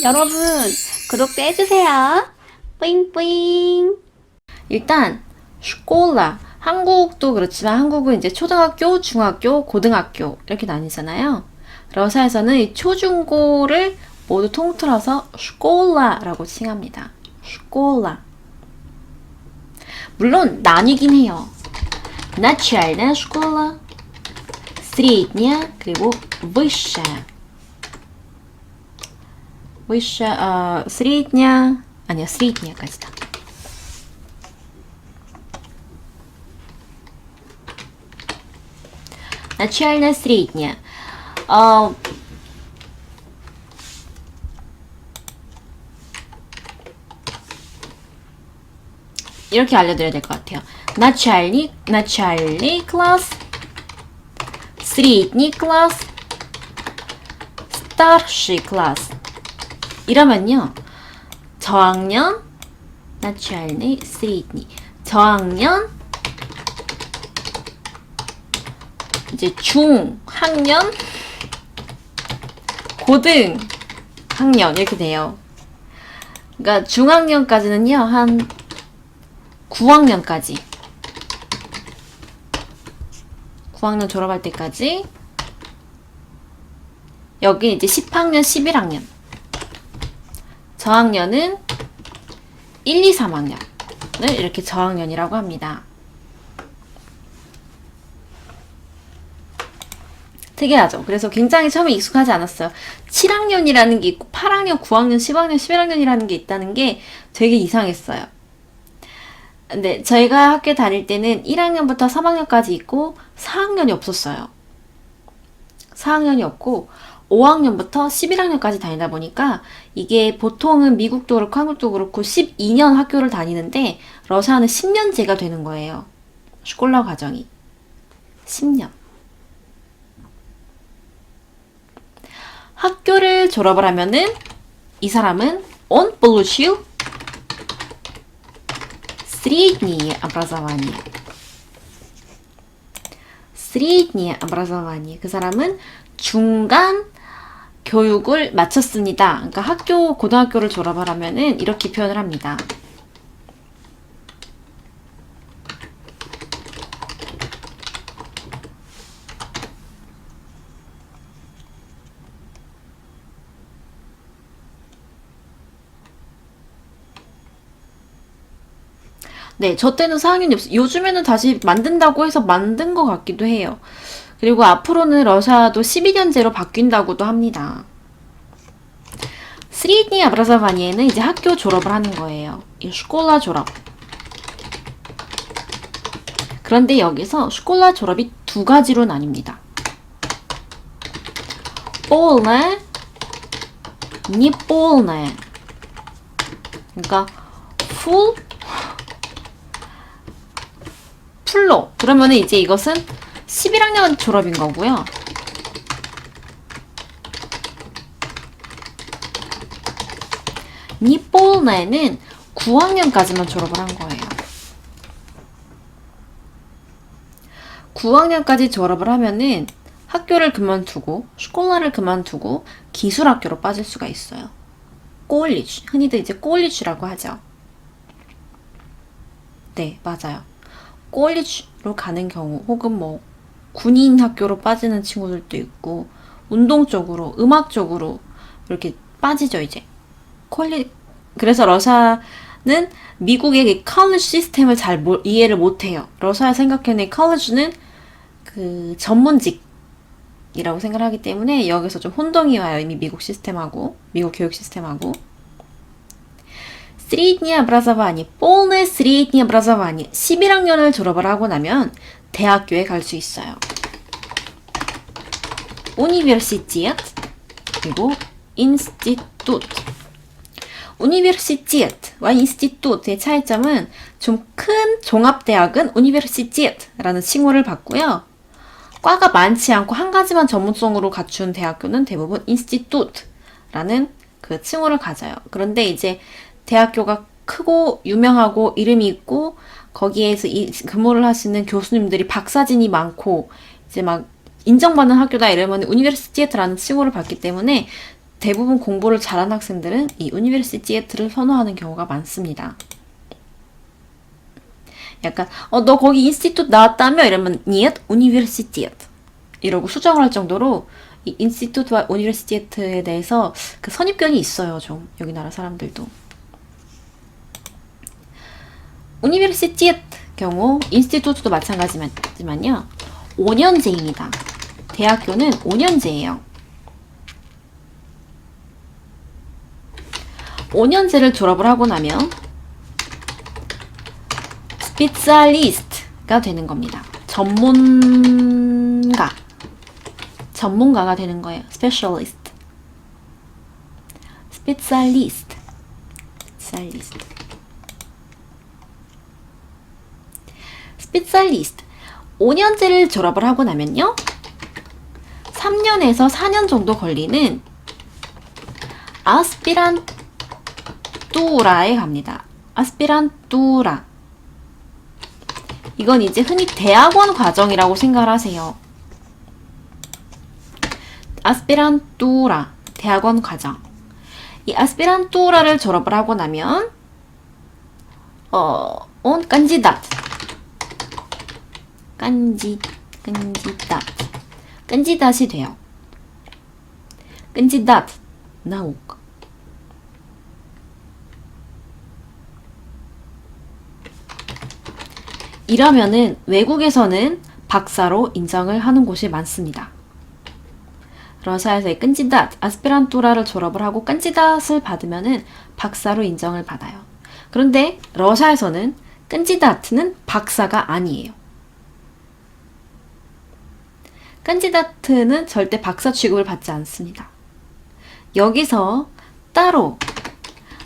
여러분, 구독도 해주세요. 뿌잉뿌잉. 일단 슈콜라 한국도 그렇지만 한국은 이제 초등학교, 중학교, 고등학교 이렇게 나뉘잖아요. 러시아에서는 이 초중고를 모두 통틀어서 슈콜라라고 칭합니다. 슈콜라. 물론 나뉘긴 해요. начальная школа, средняя, 그리고 высшая. высшая, средняя, 아니야, средняя까지다. начальная, средняя. 이렇게 알려드려야 될 것 같아요. начальный класс, средний класс, старший класс. 이러면요, 저학년, начальный, средний, 저학년, 이제 중학년, 고등학년 이렇게 돼요. 그러니까 중학년까지는요, 한 9학년까지. 9학년 졸업할 때까지. 여기 이제 10학년, 11학년. 저학년은 1, 2, 3학년을 이렇게 저학년이라고 합니다. 특이하죠? 그래서 굉장히 처음에 익숙하지 않았어요. 7학년이라는 게 있고 8학년, 9학년, 10학년, 11학년이라는 게 있다는 게 되게 이상했어요. 근데 저희가 학교 다닐 때는 1학년부터 3학년까지 있고 4학년이 없었어요. 4학년이 없고 5학년부터 11학년까지 다니다 보니까 이게 보통은 미국도 그렇고 한국도 그렇고 12년 학교를 다니는데 러시아는 10년제가 되는 거예요. 슈콜라 과정이. 10년. 학교를 졸업을 하면은 이 사람은 он получил среднее образование. среднее образование. 그 사람은 중간 교육을 마쳤습니다. 그러니까 고등학교를 졸업을 하면은 이렇게 표현을 합니다. 네, 저 때는 4학년이 없어요. 요즘에는 다시 만든다고 해서 만든 것 같기도 해요. 그리고 앞으로는 러시아도 12년제로 바뀐다고도 합니다. 스리드니 아브라자바니에는 이제 학교 졸업을 하는 거예요. 이 슈콜라 졸업. 그런데 여기서 슈콜라 졸업이 두 가지로 나뉩니다. полное, не полное. 그러니까 full, 풀로. 그러면은 이제 이것은 11학년 졸업인 거고요. 니폴나에는 9학년까지만 졸업을 한 거예요. 9학년까지 졸업을 하면은 학교를 그만두고 슈콜라를 그만두고 기술학교로 빠질 수가 있어요. 꼴리지. 흔히들 이제 꼴리지라고 하죠. 네, 맞아요. 꼴리지로 가는 경우 혹은 뭐 군인 학교로 빠지는 친구들도 있고 운동 쪽으로 음악 쪽으로 이렇게 빠지죠 이제. 그래서 러시아는 미국의 컬리지 시스템을 잘 이해를 못해요. 러시아 생각해낸 컬리지는 그 전문직이라고 생각하기 때문에 여기서 좀 혼동이 와요. 이미 미국 시스템하고 미국 교육 시스템하고. среднее образование, полное среднее образование. 11학년을 졸업을 하고 나면 대학교에 갈 수 있어요. университет 그리고 인스티튜트. 우니베르시티에트와 인스티튜트의 차이점은 좀 큰 종합대학은 우니베르시티에트라는 칭호를 받고요. 과가 많지 않고 한 가지만 전문성으로 갖춘 대학교는 대부분 인스티튜트라는 그 칭호를 가져요. 그런데 이제 대학교가 크고 유명하고 이름이 있고 거기에서 근무를 하시는 교수님들이 박사진이 많고 이제 막 인정받는 학교다 이러면 우니베르시티에트라는 칭호를 받기 때문에 대부분 공부를 잘하는 학생들은 이 우니베르시티에트를 선호하는 경우가 많습니다. 약간 너 거기 인스티튜트 나왔다며? 이러면 niet 우니베르시티에트 이러고 수정을 할 정도로 이 인스티튜트와 우니베르시티에트에 대해서 그 선입견이 있어요. 좀 여기 나라 사람들도. 우니베르시티에트 경우 인스티튜트도 마찬가지지만요. 5년제입니다. 대학교는 5년제예요. 5년제를 졸업을 하고 나면 스피циалист가 되는 겁니다. 전문가가 되는 거예요. 스페셜리스트. 스피циалист. 5년제를 졸업을 하고 나면요. 3년에서 4년 정도 걸리는 아스피란뚜라에 갑니다. 아스피란뚜라. 이건 이제 흔히 대학원 과정이라고 생각을 하세요. 아스피란뚜라, 대학원 과정. 이 아스피란뚜라를 졸업을 하고 나면 깐지닷이 돼요. 깐지닷 나uk. 이러면은 외국에서는 박사로 인정을 하는 곳이 많습니다. 러시아에서의 깐지닷, 아스피란뚜라를 졸업을 하고 깐지닷을 받으면은 박사로 인정을 받아요. 그런데 러시아에서는 깐지닷은 박사가 아니에요. 깐지다트는 절대 박사 취급을 받지 않습니다. 여기서 따로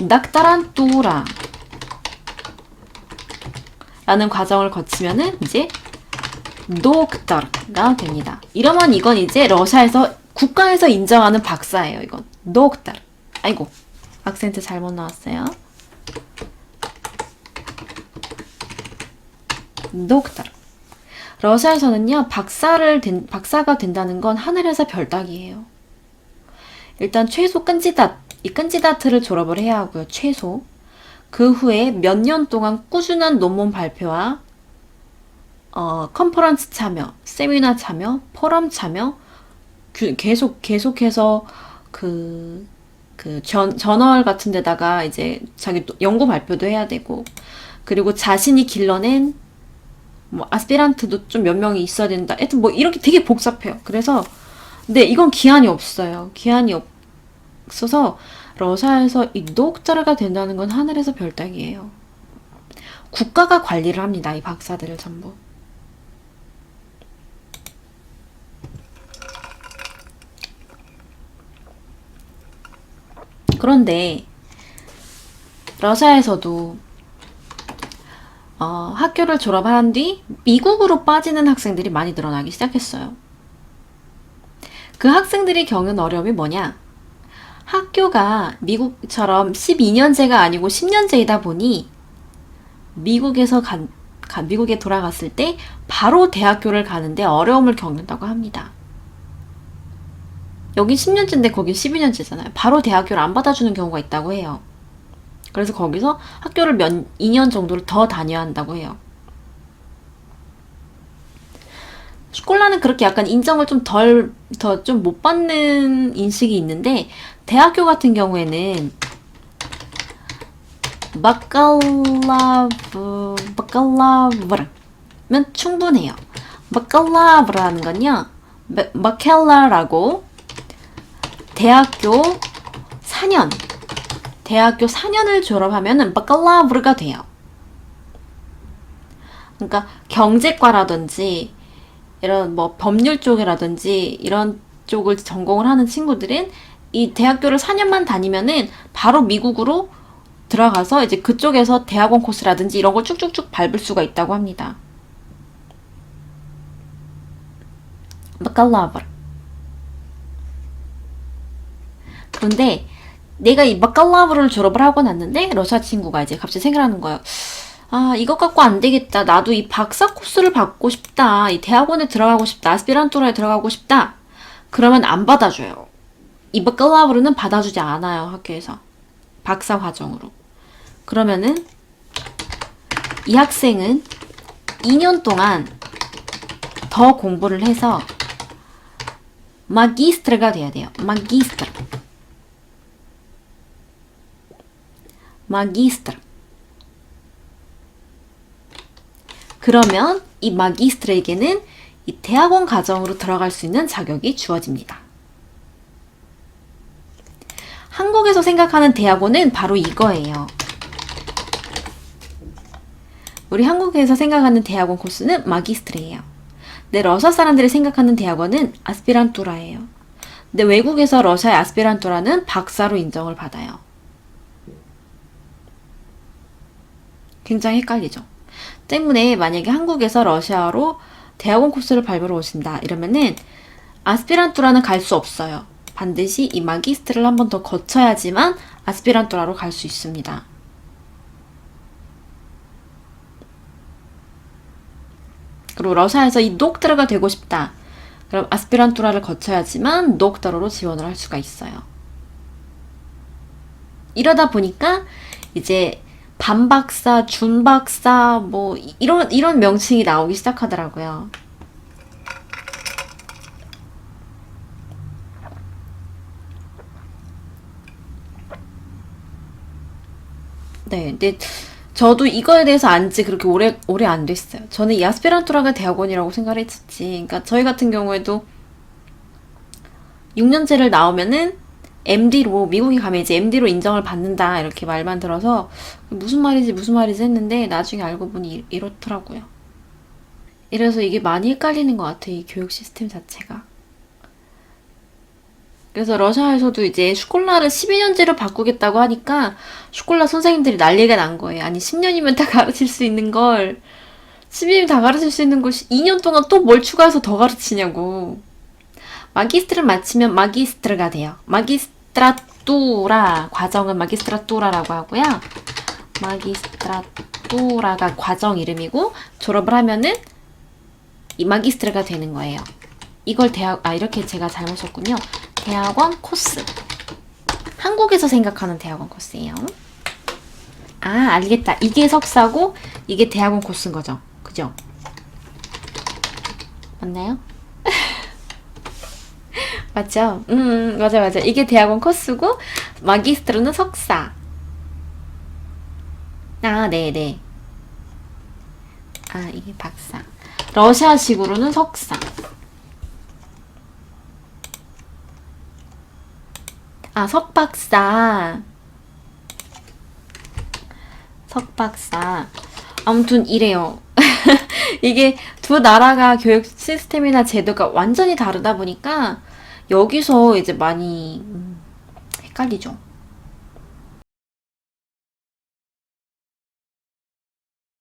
낙타란뚜라 라는 과정을 거치면은 이제 독터가 됩니다. 이러면 이건 이제 러시아에서 국가에서 인정하는 박사예요. 이건 독터. 아이고 악센트 잘못 나왔어요. 독터. 러시아에서는요, 박사가 된다는 건 하늘에서 별 따기예요. 일단 최소 이 깐지다트를 졸업을 해야 하고요, 최소. 그 후에 몇 년 동안 꾸준한 논문 발표와 컨퍼런스 참여, 세미나 참여, 포럼 참여, 계속해서 저널 같은 데다가 이제 자기 연구 발표도 해야 되고, 그리고 자신이 길러낸 아스피란트도 좀 몇 명이 있어야 된다. 하여튼 이렇게 되게 복잡해요. 그래서 근데 이건 기한이 없어요. 기한이 없어서 러시아에서 이 독자가 된다는 건 하늘에서 별 따기예요. 국가가 관리를 합니다. 이 박사들을 전부. 그런데 러시아에서도 학교를 졸업한 뒤 미국으로 빠지는 학생들이 많이 늘어나기 시작했어요. 그 학생들이 겪는 어려움이 뭐냐? 학교가 미국처럼 12년제가 아니고 10년제이다 보니 미국에 돌아갔을 때 바로 대학교를 가는데 어려움을 겪는다고 합니다. 여긴 10년제인데 거긴 12년제잖아요. 바로 대학교를 안 받아주는 경우가 있다고 해요. 그래서 거기서 학교를 2년 정도를 더 다녀야 한다고 해요. 스콜라는 그렇게 약간 인정을 좀 좀 못 받는 인식이 있는데, 대학교 같은 경우에는 바칼라브라면 충분해요. 바칼라브라는 건요, 마켈라라고 대학교 4년을 졸업하면은 바칼라브르가 돼요. 그러니까 경제과라든지 이런 법률 쪽이라든지 이런 쪽을 전공을 하는 친구들은 이 대학교를 4년만 다니면은 바로 미국으로 들어가서 이제 그쪽에서 대학원 코스라든지 이런 걸 쭉쭉쭉 밟을 수가 있다고 합니다. 바칼라브르. 그런데 내가 이 바칼라브를 졸업을 하고 났는데 러시아 친구가 이제 갑자기 생각하는 거예요. 아, 이것 갖고 안 되겠다. 나도 이 박사 코스를 받고 싶다. 이 대학원에 들어가고 싶다. 아스피란토라에 들어가고 싶다. 그러면 안 받아줘요. 이 바클라바를 받아주지 않아요, 학교에서. 박사 과정으로. 그러면은 이 학생은 2년 동안 더 공부를 해서 마기스트가 돼야 돼요. 마기스트르. 마기스트르. 그러면 이 마기스트르에게는 이 대학원 과정으로 들어갈 수 있는 자격이 주어집니다. 한국에서 생각하는 대학원은 바로 이거예요. 우리 한국에서 생각하는 대학원 코스는 마기스트르예요. 근데 러시아 사람들이 생각하는 대학원은 아스피란투라예요. 근데 외국에서 러시아의 아스피란투라는 박사로 인정을 받아요. 굉장히 헷갈리죠. 때문에 만약에 한국에서 러시아로 대학원 코스를 밟으러 오신다 이러면은 아스피란투라는 갈 수 없어요. 반드시 이 마기스트를 한 번 더 거쳐야지만 아스피란투라로 갈 수 있습니다. 그리고 러시아에서 이 녹타르가 되고 싶다. 그럼 아스피란투라를 거쳐야지만 녹타르로 지원을 할 수가 있어요. 이러다 보니까 이제 반박사, 준박사 뭐 이런 명칭이 나오기 시작하더라고요. 네, 근데 저도 이거에 대해서 안지 그렇게 오래 안 됐어요. 저는 이 아스피란투라가 대학원이라고 생각을 했었지. 그러니까 저희 같은 경우에도 6년제를 나오면은 MD로 미국에 가면 이제 MD로 인정을 받는다 이렇게 말만 들어서 무슨 말이지 했는데 나중에 알고 보니 이렇더라고요. 이래서 이게 많이 헷갈리는 것 같아, 이 교육 시스템 자체가. 그래서 러시아에서도 이제 슈콜라를 12년제로 바꾸겠다고 하니까 슈콜라 선생님들이 난리가 난 거예요. 아니 10년이면 다 가르칠 수 있는 걸 10년이면 다 가르칠 수 있는 걸 2년 동안 또 뭘 추가해서 더 가르치냐고. 마기스트를 마치면 마기스트르가 돼요. 마기스트라뚜라 과정은 마기스트라뚜라라고 하고요. 마기스트라뚜라가 과정 이름이고 졸업을 하면은 이 마기스트르가 되는 거예요. 이걸 이렇게 제가 잘못 썼군요. 대학원 코스. 한국에서 생각하는 대학원 코스예요. 아, 알겠다. 이게 석사고 이게 대학원 코스인 거죠. 그죠? 맞나요? 맞죠? 맞아. 이게 대학원 코스고 마기스트로는 석사. 아, 네네. 아, 이게 박사. 러시아식으로는 석사. 아, 석박사. 아무튼 이래요. 이게 두 나라가 교육 시스템이나 제도가 완전히 다르다 보니까 여기서 이제 많이 헷갈리죠.